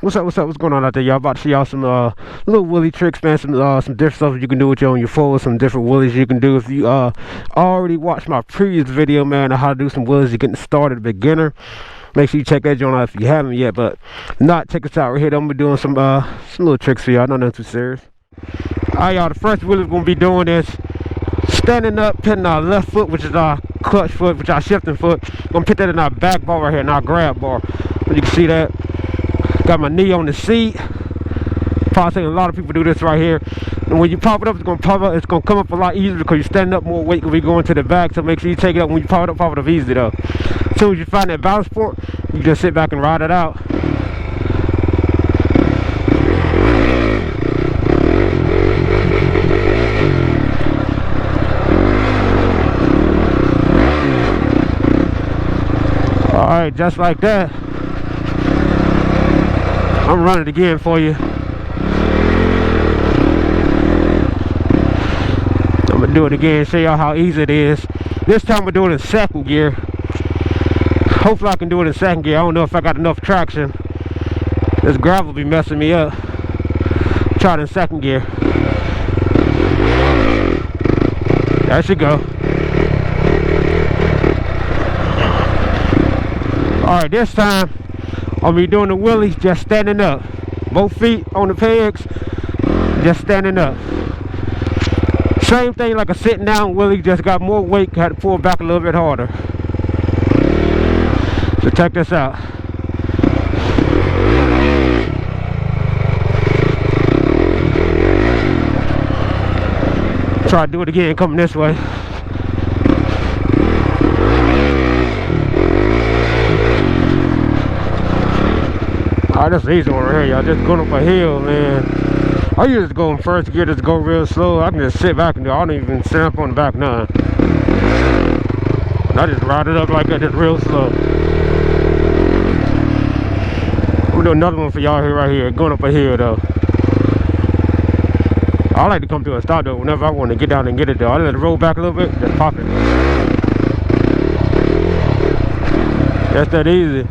What's up? What's going on out there, y'all? About to show y'all some little wheelie tricks, man. Some different stuff you can do with your on your forward. Some different wheelies you can do. If you already watched my previous video, man, on how to do some wheelies, you're getting started, beginner. Make sure you check that joint out if you haven't yet. But not, check this out right here. I'm gonna be doing some little tricks for y'all. Not nothing too serious. Alright, y'all. The first wheelie we're gonna be doing is standing up, putting our left foot, which is our clutch foot, which is our shifting foot. Gonna put that in our back bar right here, in our grab bar. So you can see that. Got my knee on the seat. Probably saying a lot of people do this right here. And when you pop it up, it's gonna pop up. It's gonna come up a lot easier because you're standing up more weight when we go into the back. So make sure you take it up when you pop it up easy though. As soon as you find that balance point, you just sit back and ride it out. All right, just like that. I'm running it again for you. I'm gonna do it again, show y'all how easy it is. This time we're doing it in second gear. Hopefully I can do it in second gear. I don't know if I got enough traction. This gravel be messing me up. Try it in second gear. There she go. Alright, this time I'll be doing the wheelies just standing up. Both feet on the pegs, just standing up. Same thing like a sitting down wheelie, just got more weight, had to pull back a little bit harder. So check this out. Try to do it again, coming this way. Alright, that's the easy one right here, y'all. Just going up a hill, man. I usually go in first gear, just go real slow. I can just sit back and do it. I don't even stand up on the back none. I just ride it up like that, just real slow. We'll do another one for y'all here, right here, going up a hill though. I like to come to a stop though, whenever I want to get down and get it though. I let it roll back a little bit, just pop it. That's that easy.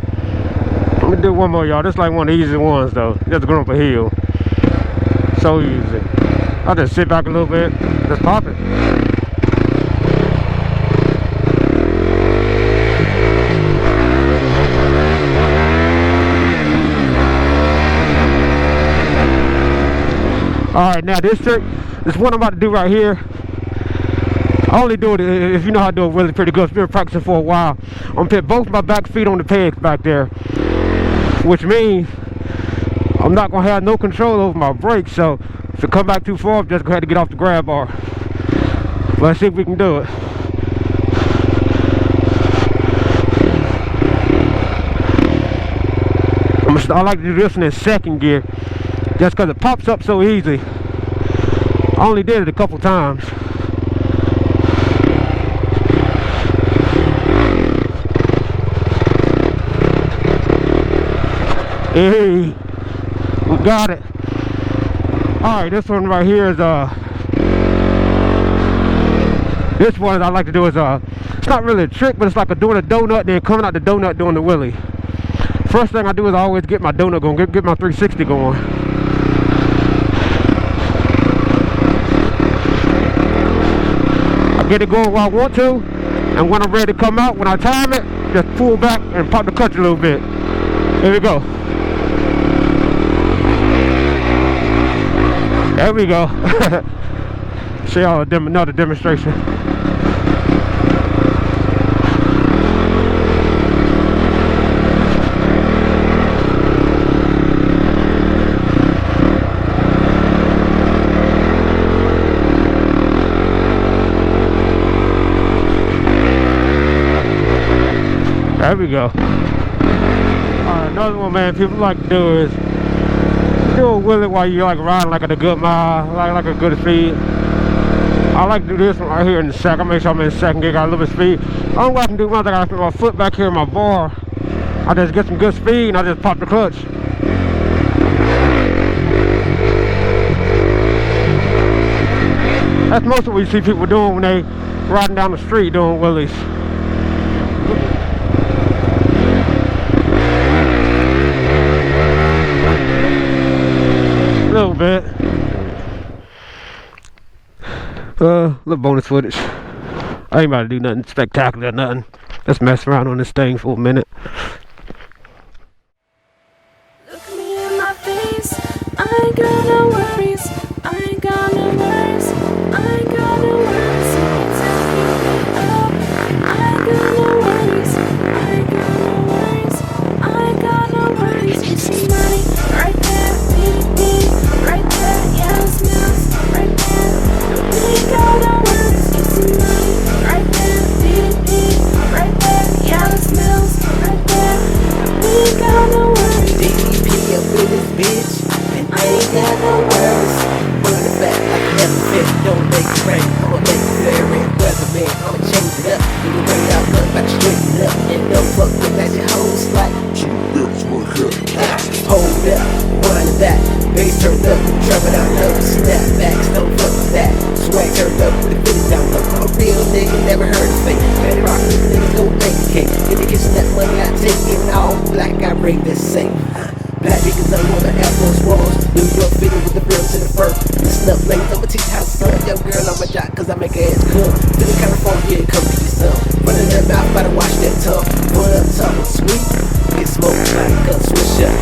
Let me do one more, y'all. This is like one of the easy ones though. Just going up a hill. So easy. I'll just sit back a little bit, just pop it. Alright, now this trick, this one I'm about to do right here. I only do it if you know how to do it really pretty good. I've been practicing for a while. I'm gonna put both my back feet on the pegs back there, which means I'm not gonna have no control over my brakes. So if it come back too far, I'm just gonna have to get off the grab bar. Let's see if we can do it. I like to do this in second gear, just because it pops up so easy. I only did it a couple times. Hey, we got it. Alright, this one right here is this one I like to do is it's not really a trick, but it's like doing a donut, then coming out the donut doing the wheelie. First thing I do is I always get my donut going, get my 360 going. I get it going where I want to, and when I'm ready to come out, when I time it, just pull back and pop the clutch a little bit. There we go. There we go. Show y'all another demonstration. There we go. Alright, another one, man, people like to do is do a wheelie while you're like riding like at a good mile, like a good speed. I like to do this one right here in the second. I make sure I'm in second gear, got a little bit of speed. Only way I can do one thing, I put my foot back here in my bar. I just get some good speed and I just pop the clutch. That's most of what you see people doing when they riding down the street doing wheelies. Little bonus footage. I ain't about to do nothing spectacular or nothing. Let's mess around on this thing for a minute. Look me in my face, I ain't got no worries, I ain't got no worries, I ain't got no worries, you can take me up, I ain't got no worries, I ain't got no worries, I ain't got no worries, you see money right there, beat, right there, yeah, it smells right there, we ain't got no worries, you see money right there, beat, right there, yeah, it smells right there, we ain't got no worries. DDP up in this bitch, and I ain't got no worries. Running back like an elephant, don't make it rain. I'ma make it clear and weatherman. I'ma change it up. You can bring it out, look back straighten it up. And don't fuck with that your hoes like hold up, wind it back. Bass turned up, drop it out low. Snapbacks, don't fuck with that. Swag turned up with the fitted down low. I'm a real nigga, never heard of fake. Better rock this niggas gon' make a cake. In the kitchen, that money I take it all black. I bring this safe. Black niggas on the Air Force Ones. New York fitted with the brills in the fur. Listen up, ladies, I'ma teach how to son. Young girl on my jock, cause I make her ass cool. Feeling kinda funky, yeah, come get your son. Running that mouth, gotta watch that tongue. Put up top with sweet. Get smoked like a swisher.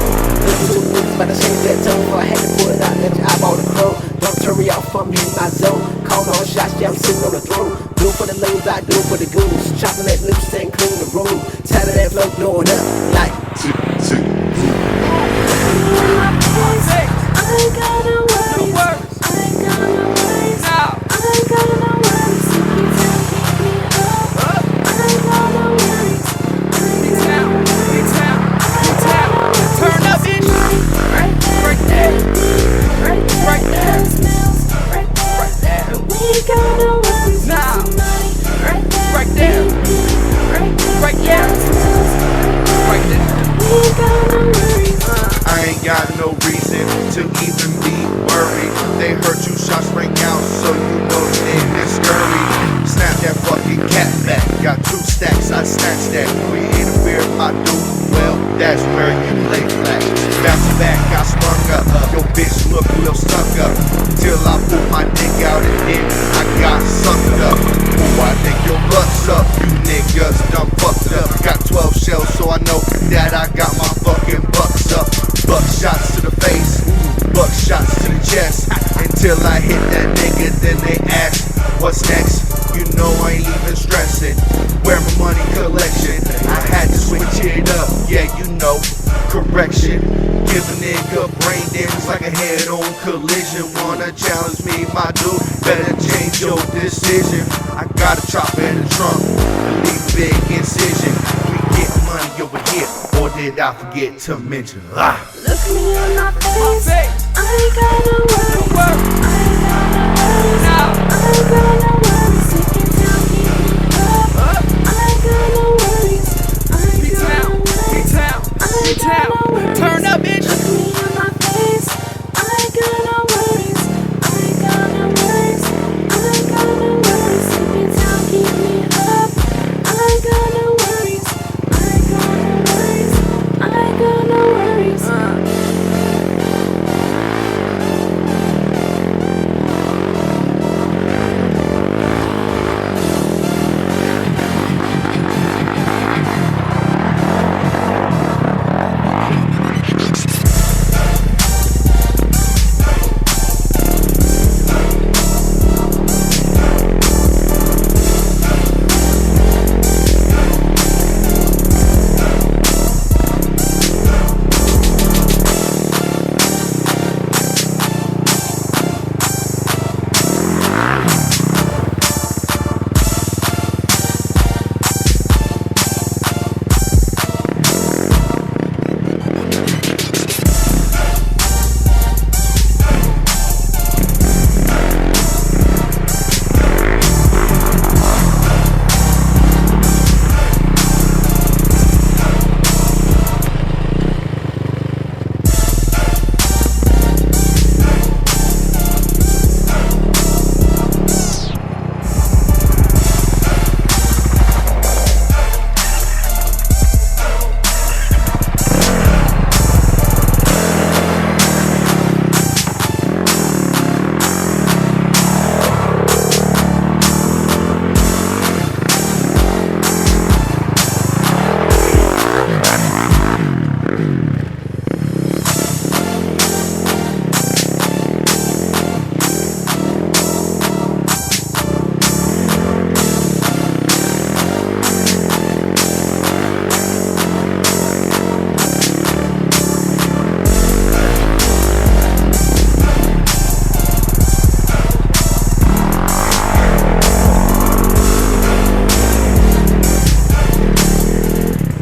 Looking too weak, about to change that tone. Before I had to pull it out, let your eyeball the crow. Don't turn me off, I'm in my zone. Call all shots, yeah, I'm sitting on the throne. Do it for the lanes, I do it for the goons. Chopping that lips and clean the room. Tired of that flow blowing up like tick, tick. I ain't got no worries, I ain't got no worries, I ain't got no worries, you can take me up, I ain't got no worries, I ain't got no worries, turn up, bitch, right there, right there, it smells right there, we ain't got no worries, right there, right there, it smells right there, we ain't got no worries. I ain't got no reason to even be worried. They heard 2 shots ring out, so you know they ain't scurry. Snap that fucking cat back. Got 2 stacks, I snatch that. We interfere if I do, well, that's where you lay flat. Bounce back, I sprung up. Your bitch look real stuck up. Till I pull my dick out and then I got sucked up. Oh, I think your blood's up. You niggas done fucked up. Got 12 shells, so I know that I got my fucking bucks up. Buck shots to the face, buck shots to the chest. Until I hit that nigga, then they ask, what's next? You know I ain't even stressing. Where my money collection? I had to switch it up, yeah, you know. Correction, give a nigga brain damage like a head-on collision. Wanna challenge me, my dude? Better change your decision. I got a chopper in the trunk, leave a big incision. We get money over here, or did I forget to mention? Look me in my face, I ain't got no worries, I ain't got no worries, I ain't got no